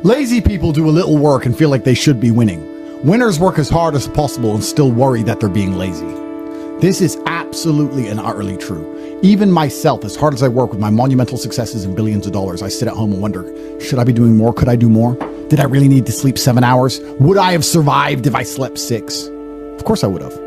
Lazy people do a little work and feel like they should be winning. Winners work as hard as possible and still worry that they're being lazy. This is absolutely and utterly true. Even myself, as hard as I work with my monumental successes and billions of dollars, I sit at home and wonder, should I be doing more? Could I do more? Did I really need to sleep 7 hours? Would I have survived if I slept 6? Of course I would have.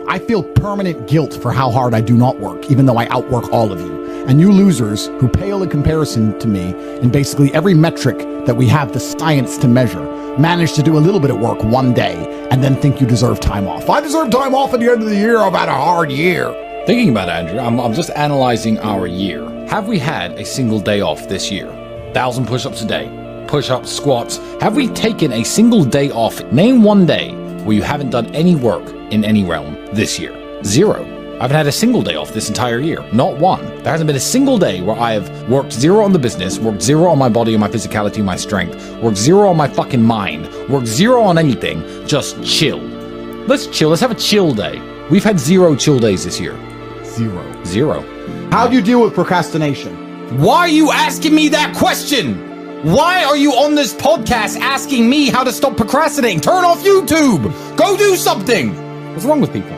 I feel permanent guilt for how hard I do not work, even though I outwork all of you. And you losers who pale in comparison to me in basically every metric that we have the science to measure, manage to do a little bit of work one day and then think you deserve time off. I deserve time off at the end of the year. I've had a hard year. Thinking about it, Andrew, I'm just analyzing our year. Have we had a single day off this year? 1,000 push-ups a day, push-ups, squats. Have we taken a single day off? Name one day where you haven't done any work in any realm this year. 0. I haven't had a single day off this entire year. Not one. There hasn't been a single day where I have worked 0 on the business, worked 0 on my body and my physicality, my strength, worked 0 on my fucking mind, worked 0 on anything. Just chill. Let's chill. Let's have a chill day. We've had 0 chill days this year. 0. How do you deal with procrastination? Why are you asking me that question? Why are you on this podcast asking me how to stop procrastinating? Turn off YouTube. Go do something. What's wrong with people?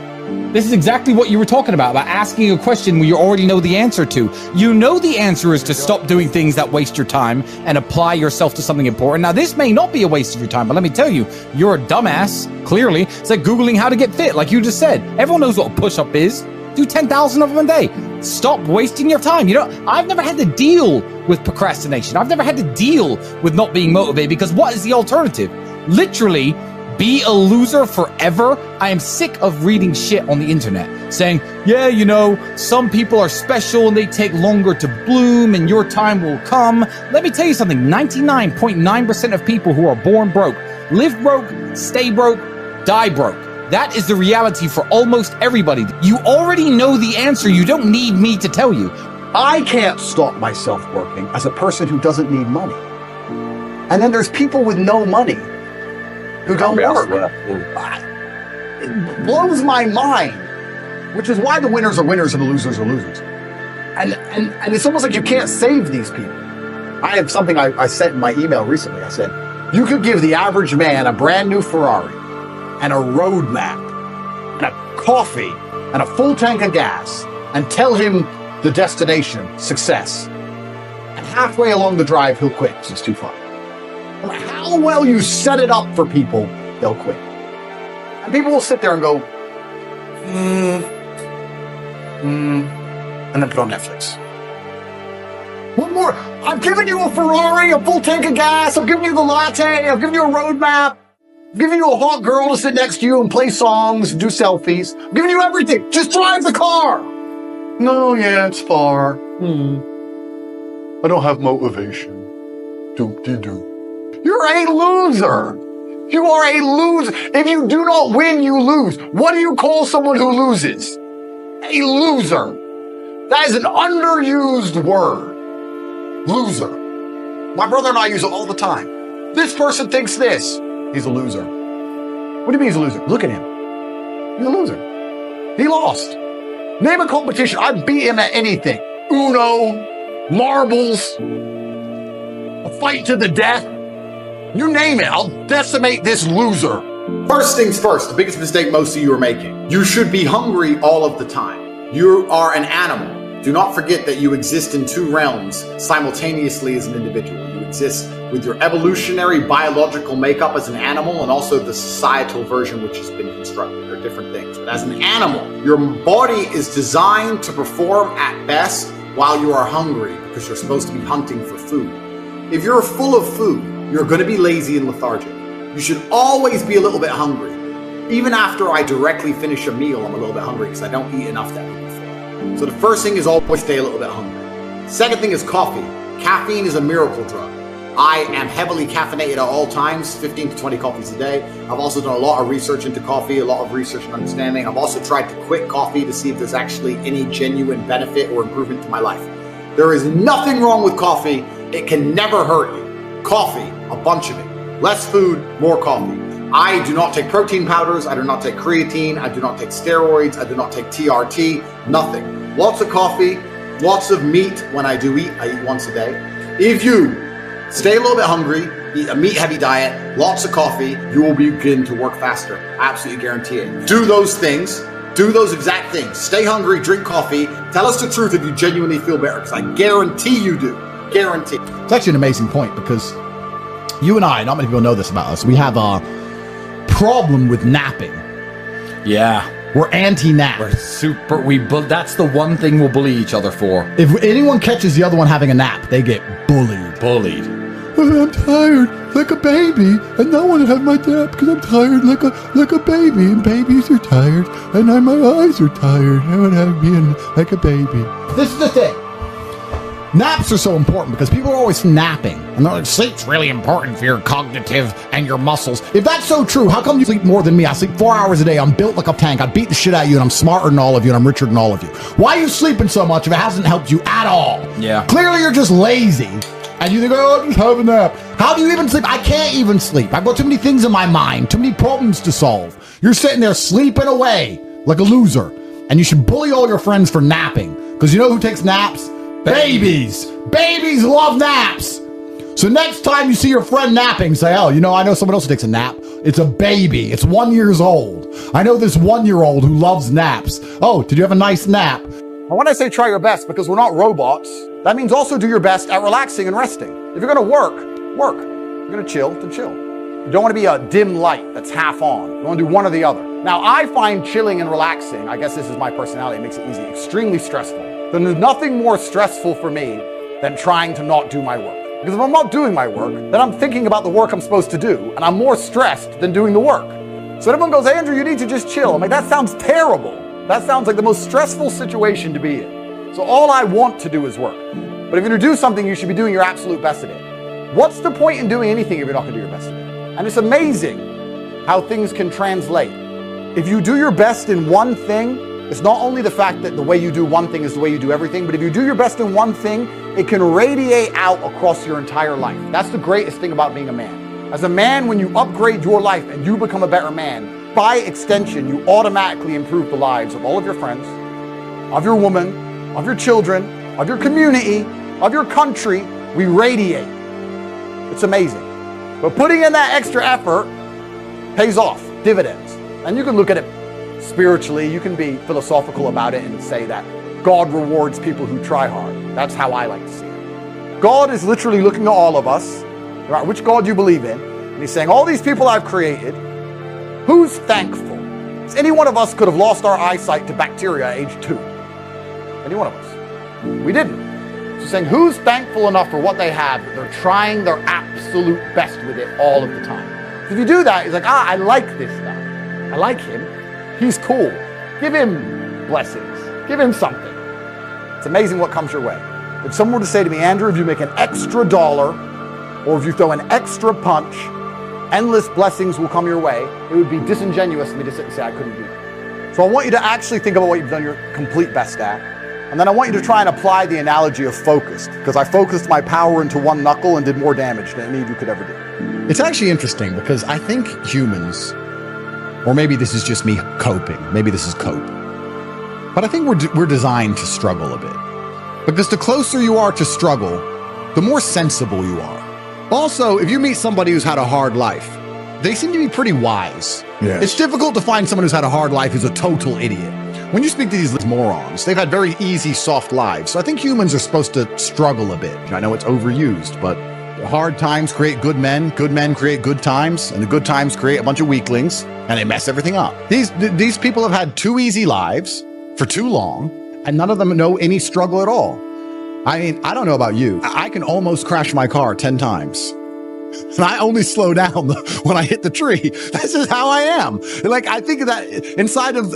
This is exactly what you were talking about asking a question where you already know the answer to. You know the answer is to stop doing things that waste your time and apply yourself to something important. Now, this may not be a waste of your time, but let me tell you, you're a dumbass, clearly. It's like Googling how to get fit, like you just said. Everyone knows what a push-up is. Do 10,000 of them a day. Stop wasting your time. You know, I've never had to deal with procrastination. I've never had to deal with not being motivated because what is the alternative? Literally, be a loser forever? I am sick of reading shit on the internet saying, yeah, you know, some people are special and they take longer to bloom and your time will come. Let me tell you something. 99.9% of people who are born broke, live broke, stay broke, die broke. That is the reality for almost everybody. You already know the answer. You don't need me to tell you. I can't stop myself working as a person who doesn't need money. And then there's people with no money who don't work. It blows my mind, which is why the winners are winners and the losers are losers. And it's almost like you can't save these people. I have something I sent in my email recently. I said, you could give the average man a brand new Ferrari and a road map and a coffee and a full tank of gas and tell him the destination, success. And halfway along the drive, he'll quit because it's too far. No matter how well you set it up for people, they'll quit. And people will sit there and go, and then put on Netflix. One more. I've given you a Ferrari, a full tank of gas. I've given you the latte. I've given you a road map. I'm giving you a hot girl to sit next to you and play songs and do selfies. I'm giving you everything. Just drive the car. No, yeah, it's far. I don't have motivation. Doop-de-doo. You're a loser. You are a loser. If you do not win, you lose. What do you call someone who loses? A loser. That is an underused word. Loser. My brother and I use it all the time. This person thinks this. He's a loser. What do you mean he's a loser? Look at him. He's a loser. He lost. Name a competition. I beat him at anything. Uno, marbles, a fight to the death. You name it. I'll decimate this loser. First things first, the biggest mistake most of you are making. You should be hungry all of the time. You are an animal. Do not forget that you exist in 2 realms simultaneously as an individual. You exist with your evolutionary biological makeup as an animal and also the societal version which has been constructed. They're different things. But as an animal, your body is designed to perform at best while you are hungry because you're supposed to be hunting for food. If you're full of food, you're going to be lazy and lethargic. You should always be a little bit hungry. Even after I directly finish a meal, I'm a little bit hungry because I don't eat enough that week before. So the first thing is always stay a little bit hungry. Second thing is coffee. Caffeine is a miracle drug. I am heavily caffeinated at all times, 15 to 20 coffees a day. I've also done a lot of research into coffee, a lot of research and understanding. I've also tried to quit coffee to see if there's actually any genuine benefit or improvement to my life. There is nothing wrong with coffee. It can never hurt you. Coffee, a bunch of it. Less food, more coffee. I do not take protein powders. I do not take creatine. I do not take steroids. I do not take TRT. Nothing. Lots of coffee, lots of meat. When I do eat, I eat once a day. If you stay a little bit hungry, eat a meat-heavy diet, lots of coffee, you will begin to work faster. I absolutely guarantee it. Do those things. Do those exact things. Stay hungry, drink coffee. Tell us the truth if you genuinely feel better, because I guarantee you do. Guarantee. It's actually an amazing point, because you and I, not many people know this about us, we have a problem with napping. Yeah. We're anti-nap. That's the one thing we'll bully each other for. If anyone catches the other one having a nap, they get bullied. I'm tired like a baby, and no one have my nap because I'm tired like a baby, and babies are tired, and my eyes are tired. I would have being like a baby. This is the thing. Naps are so important because people are always napping. And they're like, sleep's really important for your cognitive and your muscles. If that's so true, how come you sleep more than me? I sleep 4 hours a day. I'm built like a tank. I beat the shit out of you, and I'm smarter than all of you, and I'm richer than all of you. Why are you sleeping so much if it hasn't helped you at all? Yeah. Clearly you're just lazy. And you think, oh, I'll just have a nap. How do you even sleep? I can't even sleep. I've got too many things in my mind, too many problems to solve. You're sitting there sleeping away like a loser. And you should bully all your friends for napping. Because you know who takes naps? Babies. Babies love naps. So next time you see your friend napping, say, oh, you know, I know someone else who takes a nap. It's a baby. It's 1 year old. I know this 1-year-old who loves naps. Oh, did you have a nice nap? And when I say try your best, because we're not robots, that means also do your best at relaxing and resting. If you're going to work. If you're going to chill, then chill. You don't want to be a dim light that's half on. You want to do one or the other. Now, I find chilling and relaxing, I guess this is my personality, it makes it easy, extremely stressful. Then there's nothing more stressful for me than trying to not do my work. Because if I'm not doing my work, then I'm thinking about the work I'm supposed to do, and I'm more stressed than doing the work. So everyone goes, Andrew, you need to just chill. I'm like, that sounds terrible. That sounds like the most stressful situation to be in. So all I want to do is work. But if you're going to do something, you should be doing your absolute best at it. What's the point in doing anything if you're not going to do your best at it? And it's amazing how things can translate. If you do your best in one thing, it's not only the fact that the way you do one thing is the way you do everything, but if you do your best in one thing, it can radiate out across your entire life. That's the greatest thing about being a man. As a man, when you upgrade your life and you become a better man, by extension, you automatically improve the lives of all of your friends, of your woman, of your children, of your community, of your country. We radiate. It's amazing. But putting in that extra effort pays off, dividends. And you can look at it spiritually, you can be philosophical about it and say that God rewards people who try hard. That's how I like to see it. God is literally looking at all of us, no matter which God you believe in, and he's saying, all these people I've created, who's thankful? Because any one of us could have lost our eyesight to bacteria at age 2. Any one of us. We didn't. So saying, who's thankful enough for what they have that they're trying their absolute best with it all of the time? So if you do that, he's like, I like this guy. I like him. He's cool. Give him blessings. Give him something. It's amazing what comes your way. If someone were to say to me, Andrew, if you make an extra dollar, or if you throw an extra punch, endless blessings will come your way, it would be disingenuous for me to sit and say I couldn't do it. So I want you to actually think about what you've done your complete best at. And then I want you to try and apply the analogy of focused, because I focused my power into one knuckle and did more damage than any of you could ever do. It's actually interesting because I think humans, or maybe this is just me coping, maybe this is cope, but I think we're designed to struggle a bit. Because the closer you are to struggle, the more sensible you are. Also, if you meet somebody who's had a hard life, they seem to be pretty wise. Yes. It's difficult to find someone who's had a hard life who's a total idiot. When you speak to these morons, they've had very easy, soft lives. So I think humans are supposed to struggle a bit. I know it's overused, but hard times create good men create good times, and the good times create a bunch of weaklings, and they mess everything up. These people have had too easy lives for too long, and none of them know any struggle at all. I mean, I don't know about you. I can almost crash my car 10 times. And I only slow down when I hit the tree. This is how I am. Like, I think that inside of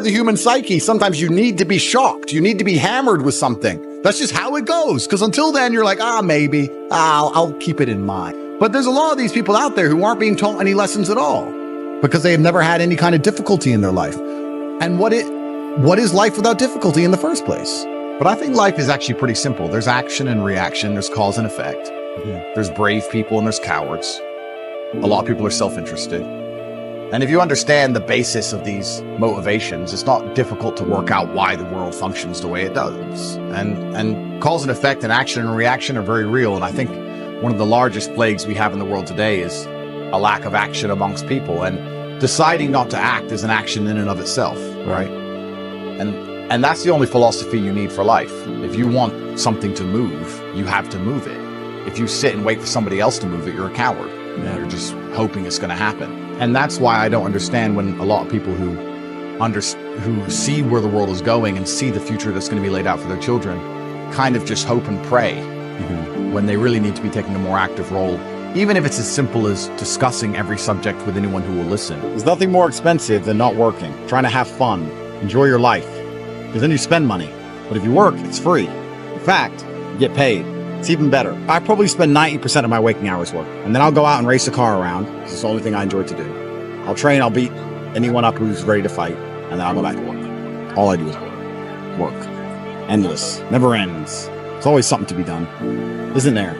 the human psyche, sometimes you need to be shocked. You need to be hammered with something. That's just how it goes. Because until then, you're like, maybe I'll keep it in mind. But there's a lot of these people out there who aren't being taught any lessons at all because they have never had any kind of difficulty in their life. And what is life without difficulty in the first place? But I think life is actually pretty simple. There's action and reaction. There's cause and effect. There's brave people and there's cowards. A lot of people are self-interested. And if you understand the basis of these motivations, it's not difficult to work out why the world functions the way it does. And cause and effect and action and reaction are very real. And I think one of the largest plagues we have in the world today is a lack of action amongst people, and deciding not to act is an action in and of itself, right? And that's the only philosophy you need for life. If you want something to move, you have to move it. If you sit and wait for somebody else to move it, you're a coward. You're just hoping it's going to happen. And that's why I don't understand when a lot of people who see where the world is going and see the future that's going to be laid out for their children kind of just hope and pray when they really need to be taking a more active role, even if it's as simple as discussing every subject with anyone who will listen. There's nothing more expensive than not working, trying to have fun, enjoy your life, because then you spend money. But if you work, it's free. In fact, you get paid. It's even better. I probably spend 90% of my waking hours work, and then I'll go out and race a car around. It's the only thing I enjoy to do. I'll train, I'll beat anyone up who's ready to fight, and then I'll go back to work. All I do is work. Work. Endless. Never ends. There's always something to be done. Isn't there?